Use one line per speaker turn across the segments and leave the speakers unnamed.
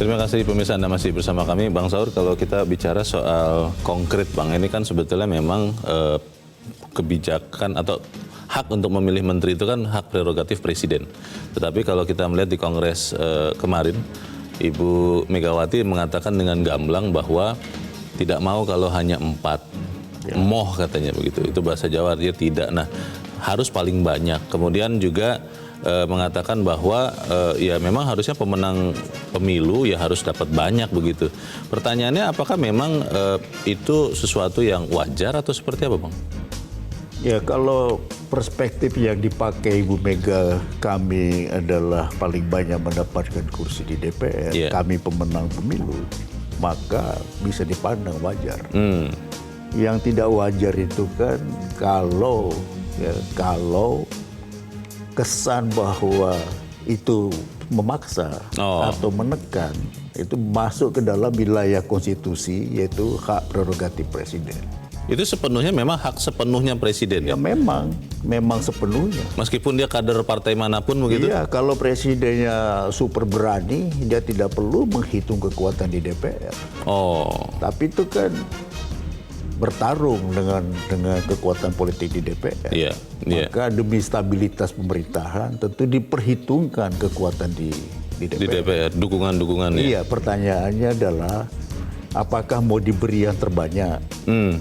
Terima kasih pemirsa, Anda masih bersama kami. Bang Saur, kalau kita bicara soal konkret, Bang, ini kan sebetulnya memang kebijakan atau hak untuk memilih menteri itu kan hak prerogatif presiden. Tetapi kalau kita melihat di Kongres kemarin, Ibu Megawati mengatakan dengan gamblang bahwa tidak mau kalau hanya 4. Moh katanya begitu. Itu bahasa Jawa, dia tidak. Nah, harus paling banyak. Kemudian juga mengatakan bahwa ya memang harusnya pemenang pemilu ya harus dapat banyak begitu. Pertanyaannya apakah memang itu sesuatu yang wajar atau seperti apa, Bang?
Ya, kalau perspektif yang dipakai Ibu Mega, kami adalah paling banyak mendapatkan kursi di DPR, kami pemenang pemilu, maka bisa dipandang wajar. Yang tidak wajar itu kan kalau kesan bahwa itu memaksa atau menekan, itu masuk ke dalam wilayah konstitusi, yaitu hak prerogatif presiden.
Itu sepenuhnya memang hak sepenuhnya presiden,
ya? Memang sepenuhnya.
Meskipun dia kader partai manapun begitu?
Iya, kalau presidennya super berani, dia tidak perlu menghitung kekuatan di DPR. Tapi itu kan bertarung dengan kekuatan politik di DPR. Maka demi stabilitas pemerintahan tentu diperhitungkan kekuatan di DPR.
Di DPR, dukungan-dukungan.
Iya, pertanyaannya adalah apakah mau diberi yang terbanyak?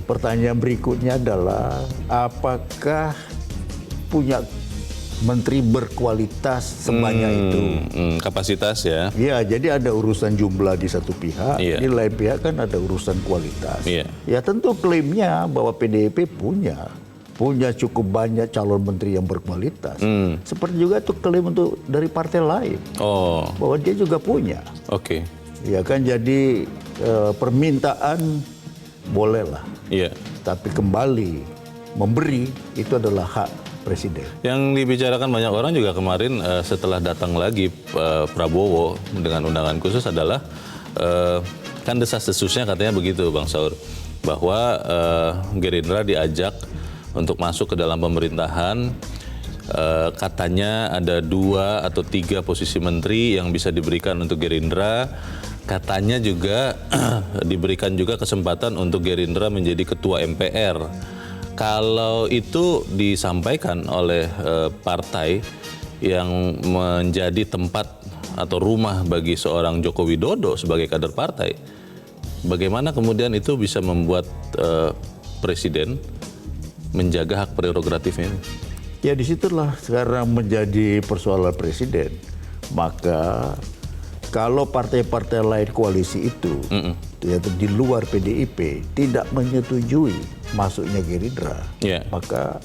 Pertanyaan berikutnya adalah apakah punya menteri berkualitas sebanyak itu?
Kapasitas ya?
Iya, jadi ada urusan jumlah di satu pihak, di lain pihak kan ada urusan kualitas. Ya tentu klaimnya bahwa PDIP punya cukup banyak calon menteri yang berkualitas. Seperti juga itu klaim untuk dari partai lain, bahwa dia juga punya. Ya kan, jadi permintaan bolehlah, tapi kembali memberi itu adalah hak presiden.
Yang dibicarakan banyak orang juga kemarin setelah datang lagi Prabowo dengan undangan khusus adalah kan desas-desusnya katanya begitu, Bang Saur, bahwa Gerindra diajak untuk masuk ke dalam pemerintahan. Katanya ada 2 atau 3 posisi menteri yang bisa diberikan untuk Gerindra. Katanya juga diberikan juga kesempatan untuk Gerindra menjadi ketua MPR. Kalau itu disampaikan oleh partai yang menjadi tempat atau rumah bagi seorang Joko Widodo sebagai kader partai, bagaimana kemudian itu bisa membuat presiden menjaga hak prerogatifnya?
Ya, disitulah sekarang menjadi persoalan presiden. Maka kalau partai-partai lain koalisi itu, yaitu di luar PDIP, tidak menyetujui masuknya Gerindra, maka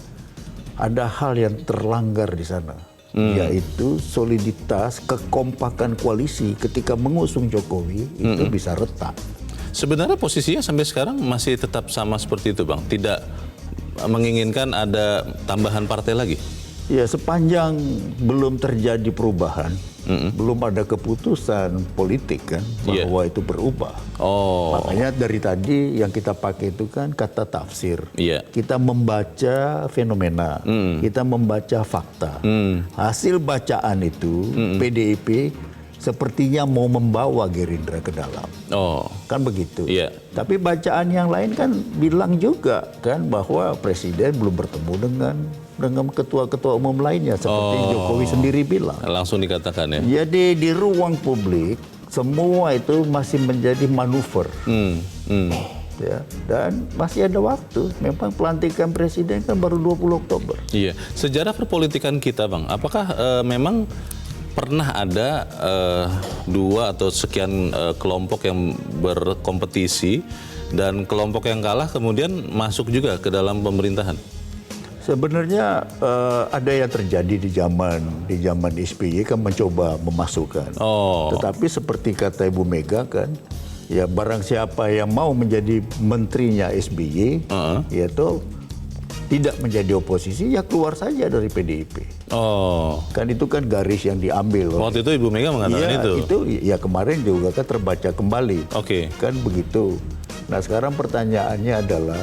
ada hal yang terlanggar di sana, yaitu soliditas, kekompakan koalisi ketika mengusung Jokowi itu bisa retak.
Sebenarnya posisinya sampai sekarang masih tetap sama seperti itu, Bang? Tidak menginginkan ada tambahan partai lagi?
Ya, sepanjang belum terjadi perubahan, belum ada keputusan politik kan bahwa itu berubah. Makanya dari tadi yang kita pakai itu kan kata tafsir. Kita membaca fenomena, kita membaca fakta. Hasil bacaan itu PDIP sepertinya mau membawa Gerindra ke dalam. Kan begitu. Tapi bacaan yang lain kan bilang juga kan bahwa presiden belum bertemu dengan ketua-ketua umum lainnya, seperti Jokowi sendiri bilang.
Langsung dikatakan ya.
Jadi di ruang publik semua itu masih menjadi manuver. Ya, dan masih ada waktu. Memang pelantikan presiden kan baru 20 Oktober.
Iya. Sejarah perpolitikan kita, Bang, apakah memang pernah ada 2 atau sekian kelompok yang berkompetisi dan kelompok yang kalah kemudian masuk juga ke dalam pemerintahan?
Sebenarnya ada yang terjadi di zaman SBY kan mencoba memasukkan. Tetapi seperti kata Ibu Mega kan, ya barang siapa yang mau menjadi menterinya SBY, yaitu tidak menjadi oposisi, ya keluar saja dari PDIP. Kan itu kan garis yang diambil.
Waktu itu Ibu Mega mengatakan
itu ya kemarin juga kan terbaca kembali. Kan begitu. Nah, sekarang pertanyaannya adalah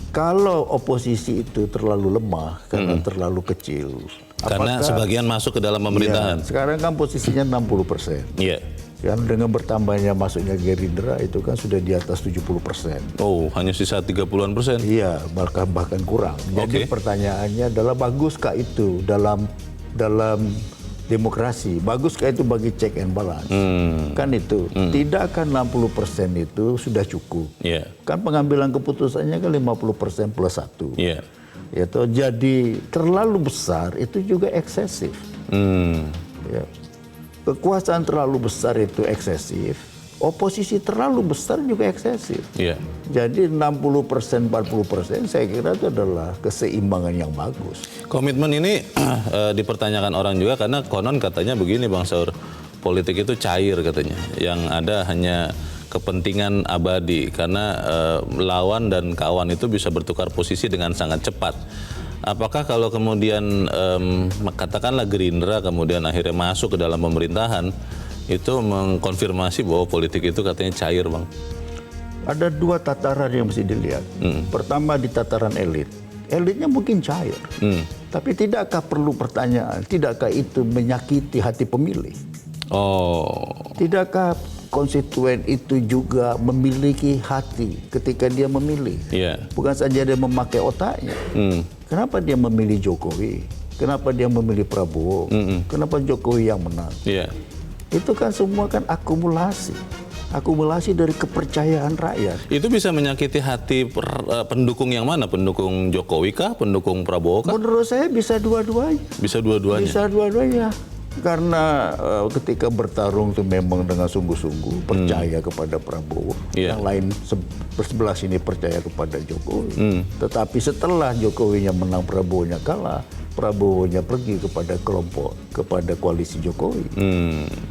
kalau oposisi itu terlalu lemah karena terlalu kecil.
Karena sebagian masuk ke dalam pemerintahan.
Sekarang kan posisinya 60%. Yang dengan bertambahnya masuknya Gerindra itu kan sudah di atas 70%.
Oh, hanya sisa 30-an%?
Iya, bahkan kurang. Jadi pertanyaannya adalah baguskah itu dalam demokrasi? Baguskah itu bagi check and balance? Kan itu. Tidakkah 60% itu sudah cukup?
Yeah.
Kan pengambilan keputusannya kan 50% plus 1.
Yeah.
Itu jadi terlalu besar itu juga eksesif. Ya. Kekuasaan terlalu besar itu eksesif. Oposisi terlalu besar juga eksesif.
Yeah.
Jadi 60%, 40% saya kira itu adalah keseimbangan yang bagus.
Komitmen ini dipertanyakan orang juga karena konon katanya begini Bang Saur, politik itu cair katanya. Yang ada hanya kepentingan abadi karena lawan dan kawan itu bisa bertukar posisi dengan sangat cepat. Apakah kalau kemudian katakanlah Gerindra kemudian akhirnya masuk ke dalam pemerintahan itu mengkonfirmasi bahwa politik itu katanya cair, Bang?
Ada dua tataran yang mesti dilihat. Pertama di tataran elit. Elitnya mungkin cair. Tapi tidakkah perlu pertanyaan, tidakkah itu menyakiti hati pemilih? Tidakkah konstituen itu juga memiliki hati ketika dia memilih? Bukan saja dia memakai otaknya. Kenapa dia memilih Jokowi? Kenapa dia memilih Prabowo? Kenapa Jokowi yang menang? Itu kan semua kan akumulasi dari kepercayaan rakyat.
Itu bisa menyakiti hati pendukung yang mana? Pendukung Jokowi kah? Pendukung Prabowo kah?
Menurut saya bisa dua-duanya.
Bisa dua-duanya?
Bisa dua-duanya. Karena ketika bertarung itu memang dengan sungguh-sungguh percaya kepada Prabowo. Yang lain sebelah sini percaya kepada Jokowi. Tetapi setelah Jokowinya menang, Prabowonya kalah, Prabowonya pergi kepada kepada koalisi Jokowi.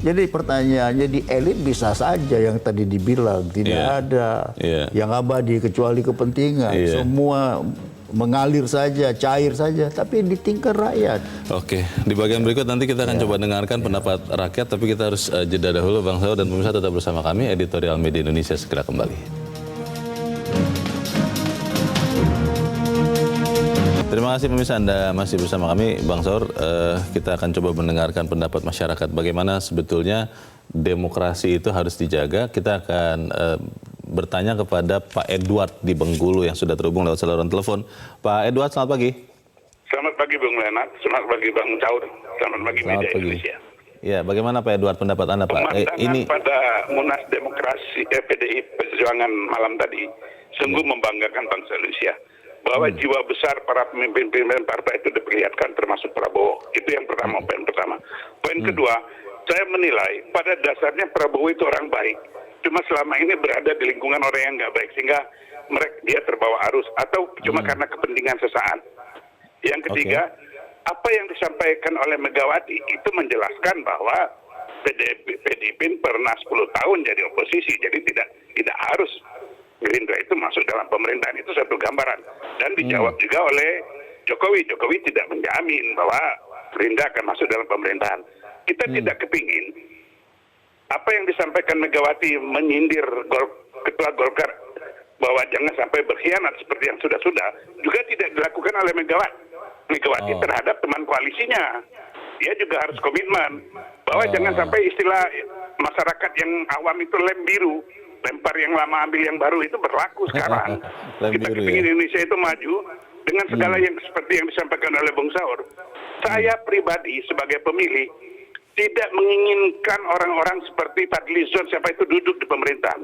Jadi pertanyaannya di elit bisa saja yang tadi dibilang tidak ada yang abadi kecuali kepentingan. Semua mengalir saja, cair saja, tapi di tingkat rakyat.
Oke, di bagian berikut nanti kita akan coba dengarkan pendapat rakyat, tapi kita harus jeda dahulu Bang Saur dan pemirsa tetap bersama kami, Editorial Media Indonesia segera kembali. Terima kasih pemirsa Anda masih bersama kami, Bang Saur. Kita akan coba mendengarkan pendapat masyarakat bagaimana sebetulnya demokrasi itu harus dijaga. Kita akan bertanya kepada Pak Edward di Bengkulu yang sudah terhubung lewat saluran telepon. Pak Edward, selamat pagi.
Selamat pagi Bung Lenat, selamat pagi Bang Saur, selamat pagi Media Indonesia.
Ya, bagaimana Pak Edward pendapat Anda Pak?
Pemandangan pada Munas Demokrasi PDI Perjuangan malam tadi sungguh membanggakan bangsa Indonesia. Bahwa jiwa besar para pemimpin-pemimpin partai itu diperlihatkan termasuk Prabowo. Itu yang pertama, poin pertama. Poin kedua, saya menilai pada dasarnya Prabowo itu orang baik. Cuma selama ini berada di lingkungan orang yang nggak baik sehingga dia terbawa arus atau cuma karena kepentingan sesaat. Yang ketiga, apa yang disampaikan oleh Megawati itu menjelaskan bahwa PDIP pernah 10 tahun jadi oposisi, jadi tidak harus Gerindra itu masuk dalam pemerintahan, itu satu gambaran. Dan dijawab juga oleh Jokowi. Jokowi tidak menjamin bahwa Gerindra akan masuk dalam pemerintahan. Kita tidak kepingin apa yang disampaikan Megawati menyindir Ketua Golkar bahwa jangan sampai berkhianat seperti yang sudah-sudah, juga tidak dilakukan oleh Megawati terhadap teman koalisinya. Dia juga harus komitmen bahwa jangan sampai istilah masyarakat yang awam itu lem biru, lempar yang lama ambil yang baru itu berlaku sekarang. Kita kepingin Indonesia itu maju dengan segala yang seperti yang disampaikan oleh Bung Saur. Saya pribadi sebagai pemilih tidak menginginkan orang-orang seperti Fadlizon sampai itu duduk di pemerintahan.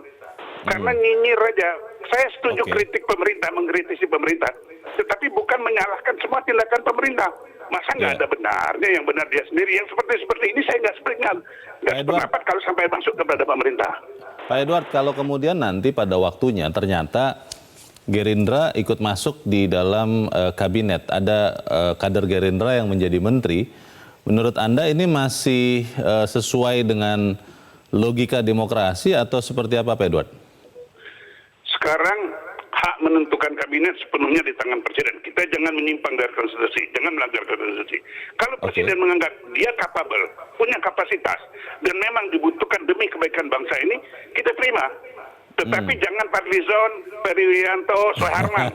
Karena nyinyir aja. Saya setuju kritik pemerintah, mengkritisi pemerintah. Tetapi bukan menyalahkan semua tindakan pemerintah. Masa nggak ada benarnya, yang benar dia sendiri. Yang seperti ini saya nggak sependapat kalau sampai masuk kepada pemerintah.
Pak Edward, kalau kemudian nanti pada waktunya ternyata Gerindra ikut masuk di dalam kabinet, ada kader Gerindra yang menjadi menteri, menurut Anda ini masih sesuai dengan logika demokrasi atau seperti apa Pak Edward?
Sekarang hak menentukan kabinet sepenuhnya di tangan Presiden. Kita jangan menyimpang dari konstitusi, jangan melanggar konstitusi. Kalau Presiden menganggap dia capable, punya kapasitas, dan memang dibutuhkan demi kebaikan bangsa ini, kita terima. Tetapi jangan Fadlizon, Ferry Wiyanto, Soeharman.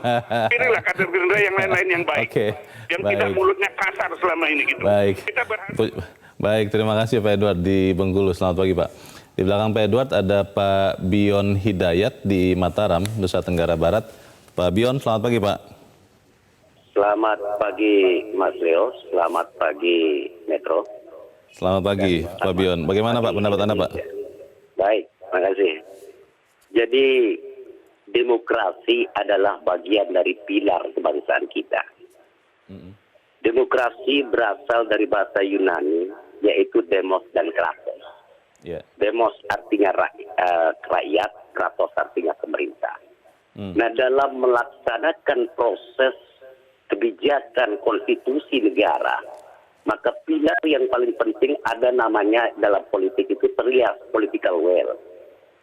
Pilihlah kader Gerindra yang lain-lain yang baik. Yang tidak mulutnya kasar selama ini gitu.
Baik, terima kasih Pak Edward di Bengkulu. Selamat pagi Pak. Di belakang Pak Edward ada Pak Bion Hidayat di Mataram, Nusa Tenggara Barat. Pak Bion, selamat pagi Pak.
Selamat pagi Mas Leo, selamat pagi Metro.
Selamat pagi Pak Bion. Bagaimana Pak pendapat Anda Pak?
Baik, terima kasih. Jadi demokrasi adalah bagian dari pilar kebangsaan kita. Demokrasi berasal dari bahasa Yunani, yaitu demos dan kratos. Demos artinya rakyat, kratos artinya pemerintah. Nah, dalam melaksanakan proses kebijakan konstitusi negara, maka pilar yang paling penting ada namanya dalam politik itu trias political will.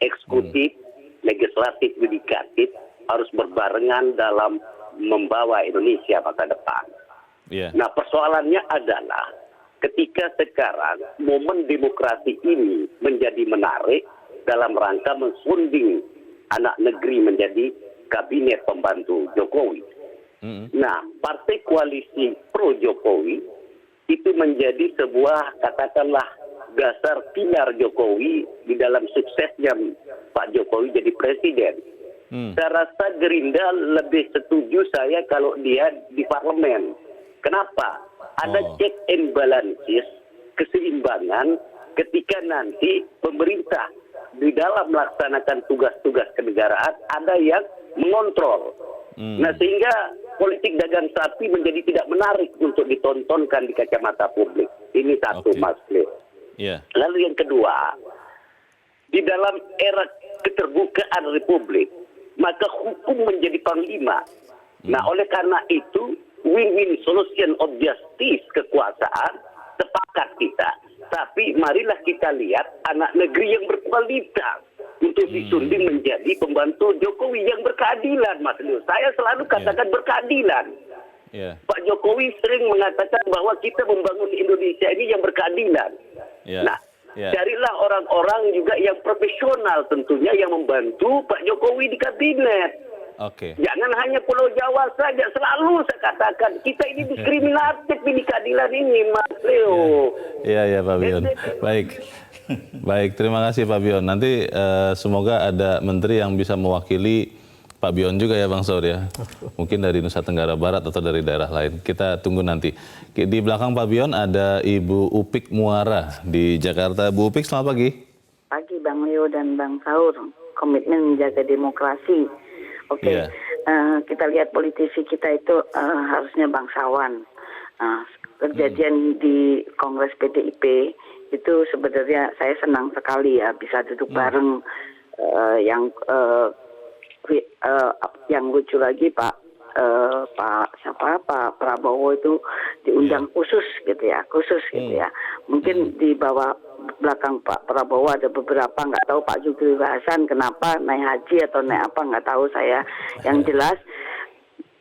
Eksekutif, legislatif, yudikatif harus berbarengan dalam membawa Indonesia masa depan. Nah, persoalannya adalah ketika sekarang momen demokrasi ini menjadi menarik dalam rangka mensunding anak negeri menjadi kabinet pembantu Jokowi. Nah, partai koalisi pro Jokowi itu menjadi sebuah katakanlah dasar pilar Jokowi di dalam suksesnya Pak Jokowi jadi presiden. Saya rasa Gerindra lebih setuju saya kalau dia di parlemen. Kenapa? Ada check and balances, keseimbangan ketika nanti pemerintah di dalam melaksanakan tugas-tugas kenegaraan ada yang mengontrol. Nah, sehingga politik dagang sapi menjadi tidak menarik untuk ditontonkan di kacamata publik. Ini satu, Mas Leo. Lalu yang kedua, di dalam era keterbukaan republik, maka hukum menjadi panglima. Nah, oleh karena itu, win-win solution of justice kekuasaan, sepakat kita. Tapi marilah kita lihat anak negeri yang berkualitas untuk disunding menjadi pembantu Jokowi yang berkeadilan, Mas Leo. Saya selalu katakan berkeadilan. Pak Jokowi sering mengatakan bahwa kita membangun Indonesia ini yang berkeadilan. Nah, carilah orang-orang juga yang profesional tentunya yang membantu Pak Jokowi di kabinet. Jangan hanya Pulau Jawa saja. Selalu saya katakan kita ini diskriminatif di keadilan ini, Mas Leo.
Iya Pak Bion. Baik, terima kasih Pak Bion. Nanti semoga ada menteri yang bisa mewakili Pak Bion juga ya Bang Saur ya. Mungkin dari Nusa Tenggara Barat atau dari daerah lain. Kita tunggu nanti. Di belakang Pak Bion ada Ibu Upik Muara di Jakarta. Bu Upik, selamat pagi.
Pagi Bang Leo dan Bang Saur. Komitmen menjaga demokrasi. Kita lihat politisi kita itu harusnya bangsawan. Kejadian di Kongres PDIP itu sebenarnya saya senang sekali ya bisa duduk bareng. Yang lucu lagi Pak Prabowo itu diundang khusus gitu ya. Mungkin di bawah belakang Pak Prabowo ada beberapa, nggak tahu Pak Zulkifli Hasan kenapa naik haji atau naik apa nggak tahu saya. Yang jelas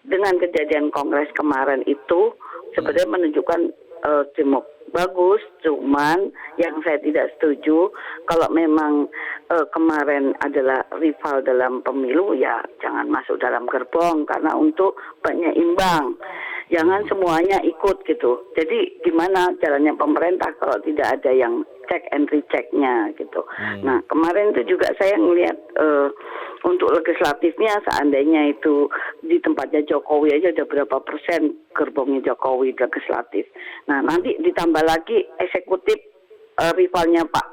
dengan kejadian Kongres kemarin itu sebenarnya menunjukkan bagus, cuman yang saya tidak setuju kalau memang kemarin adalah rival dalam pemilu ya jangan masuk dalam gerbong karena untuk banyak imbang. Jangan semuanya ikut gitu. Jadi gimana caranya pemerintah kalau tidak ada yang check and rechecknya gitu. Nah kemarin itu juga saya ngelihat untuk legislatifnya seandainya itu di tempatnya Jokowi aja ada berapa persen gerbongnya Jokowi legislatif. Nah nanti ditambah lagi eksekutif rivalnya Pak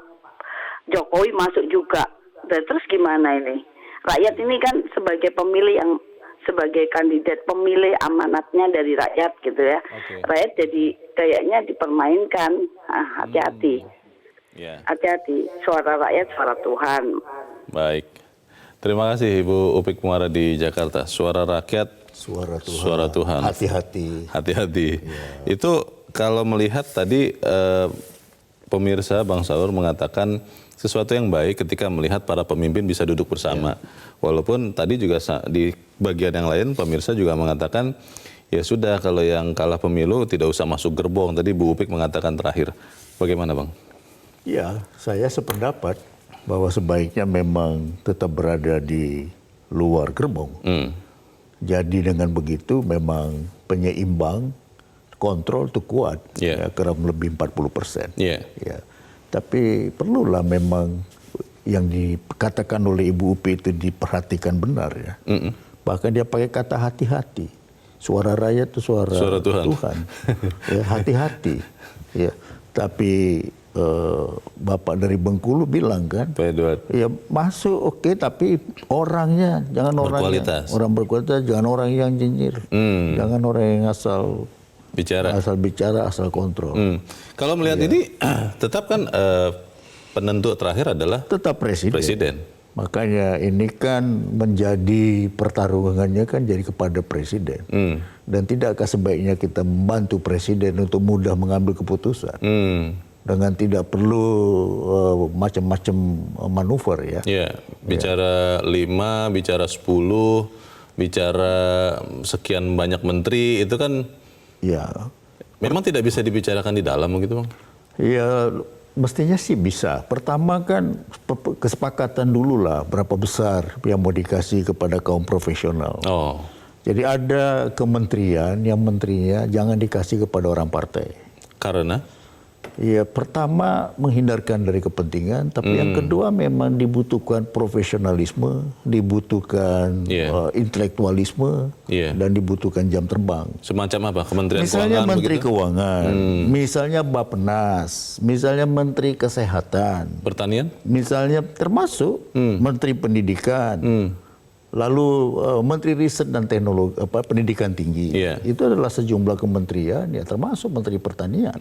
Jokowi masuk juga. Dan terus gimana ini? Rakyat ini kan sebagai pemilih yang sebagai kandidat pemilih amanatnya dari rakyat gitu ya. Rakyat jadi kayaknya dipermainkan. Hati-hati. Hati-hati. Suara rakyat, suara Tuhan.
Baik. Terima kasih Ibu Upik Muara di Jakarta. Suara rakyat, suara Tuhan.
Hati-hati.
Hati-hati. Itu kalau melihat tadi pemirsa Bang Saur mengatakan sesuatu yang baik ketika melihat para pemimpin bisa duduk bersama. Walaupun tadi juga di bagian yang lain pemirsa juga mengatakan ya sudah kalau yang kalah pemilu tidak usah masuk gerbong. Tadi Bu Upik mengatakan terakhir. Bagaimana Bang?
Ya, saya sependapat bahwa sebaiknya memang tetap berada di luar gerbong. Jadi dengan begitu memang penyeimbang kontrol itu kuat, ya, kurang lebih 40%. Ya. Tapi perlulah memang yang dikatakan oleh Ibu Upi itu diperhatikan benar ya. Bahkan dia pakai kata hati-hati. Suara rakyat itu suara Tuhan. Ya, hati-hati. Ya, tapi Bapak dari Bengkulu bilang kan, ya masuk oke, tapi orangnya jangan orang berkualitas, jangan orang yang nyinyir, jangan orang yang asal bicara, asal kontrol.
Kalau melihat ini, tetap kan penentu terakhir adalah
tetap presiden. Makanya ini kan menjadi pertarungannya kan jadi kepada presiden. Dan tidakkah sebaiknya kita membantu presiden untuk mudah mengambil keputusan? Dengan tidak perlu macam-macam manuver ya.
Iya, bicara 5, bicara 10, bicara sekian banyak menteri, itu kan ya memang tidak bisa dibicarakan di dalam gitu Bang?
Ya mestinya sih bisa. Pertama kan kesepakatan dulu lah berapa besar yang mau dikasih kepada kaum profesional. Jadi ada kementerian yang menterinya jangan dikasih kepada orang partai.
Karena?
Ya pertama menghindarkan dari kepentingan, tapi yang kedua memang dibutuhkan profesionalisme, dibutuhkan intelektualisme, dan dibutuhkan jam terbang.
Semacam apa? Kementerian
misalnya
Keuangan
Menteri
begitu?
Keuangan, misalnya Bappenas, misalnya Menteri Kesehatan,
Pertanian,
misalnya termasuk Menteri Pendidikan. Lalu Menteri Riset dan Teknologi, Pendidikan Tinggi, itu adalah sejumlah kementerian, ya termasuk Menteri Pertanian.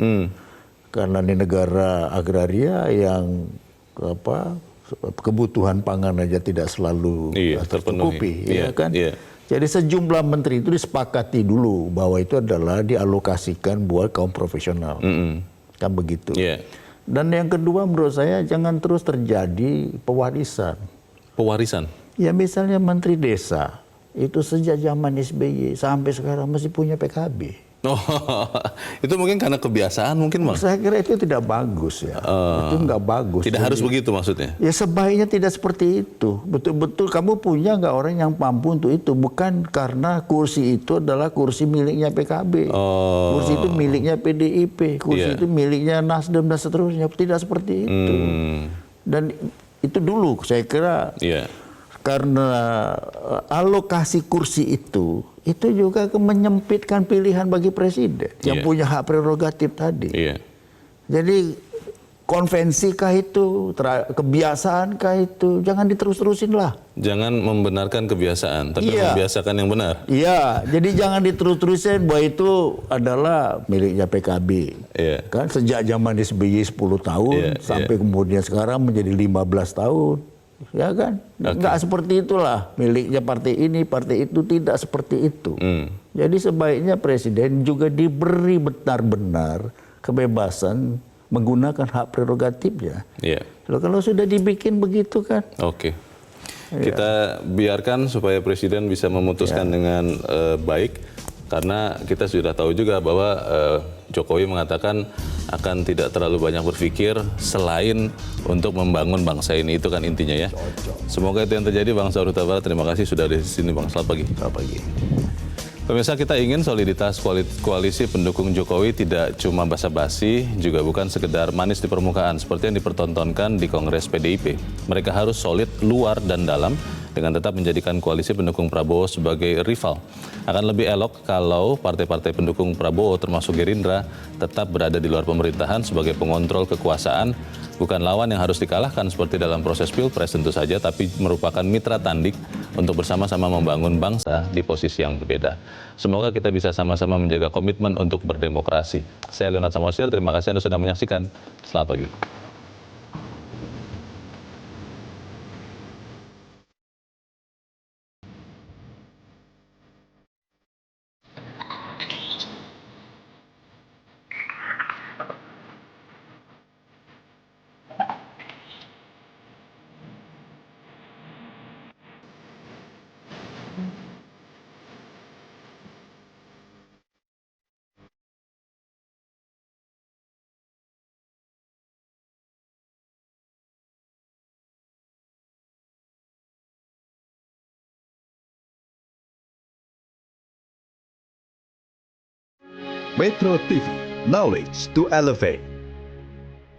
Karena ini negara agraria yang kebutuhan pangan aja tidak selalu tercukupi, ya kan? Jadi sejumlah menteri itu disepakati dulu bahwa itu adalah dialokasikan buat kaum profesional, kan begitu. Dan yang kedua menurut saya jangan terus terjadi pewarisan.
Pewarisan?
Ya misalnya Menteri Desa itu sejak zaman SBY sampai sekarang masih punya PKB.
Itu mungkin karena kebiasaan mungkin Bang?
Saya kira itu tidak bagus ya. Itu nggak bagus.
Tidak harus begitu maksudnya?
Ya sebaiknya tidak seperti itu. Betul-betul kamu punya nggak orang yang mampu untuk itu. Bukan karena kursi itu adalah kursi miliknya PKB. Kursi itu miliknya PDIP. Kursi itu miliknya Nasdem dan seterusnya. Tidak seperti itu. Dan itu dulu saya kira karena alokasi kursi itu juga menyempitkan pilihan bagi presiden yang punya hak prerogatif tadi. Jadi konvensikah itu, kebiasaankah itu, jangan diterus-terusin lah.
Jangan membenarkan kebiasaan, tapi membiasakan yang benar.
Iya, jadi jangan diterus-terusin bahwa itu adalah miliknya PKB. Kan sejak zaman SBY 10 tahun sampai kemudian sekarang menjadi 15 tahun. Ya kan, nggak seperti itulah miliknya partai ini, partai itu, tidak seperti itu. Jadi sebaiknya presiden juga diberi benar-benar kebebasan menggunakan hak prerogatifnya. Kalau sudah dibikin begitu kan.
Kita biarkan supaya presiden bisa memutuskan dengan baik, karena kita sudah tahu juga bahwa Jokowi mengatakan akan tidak terlalu banyak berpikir selain untuk membangun bangsa ini. Itu kan intinya ya. Semoga itu yang terjadi. Bang Saur Huta Barat, terima kasih sudah di sini Bang. Selamat pagi.
Selamat pagi.
Pemirsa, kita ingin soliditas koalisi pendukung Jokowi tidak cuma basa-basi, juga bukan sekedar manis di permukaan seperti yang dipertontonkan di Kongres PDIP. Mereka harus solid luar dan dalam dengan tetap menjadikan koalisi pendukung Prabowo sebagai rival. Akan lebih elok kalau partai-partai pendukung Prabowo termasuk Gerindra tetap berada di luar pemerintahan sebagai pengontrol kekuasaan, bukan lawan yang harus dikalahkan seperti dalam proses Pilpres tentu saja, tapi merupakan mitra tanding untuk bersama-sama membangun bangsa di posisi yang berbeda. Semoga kita bisa sama-sama menjaga komitmen untuk berdemokrasi. Saya Leonard Samosir, terima kasih Anda sudah menyaksikan. Selamat pagi.
Metro TV, knowledge to elevate.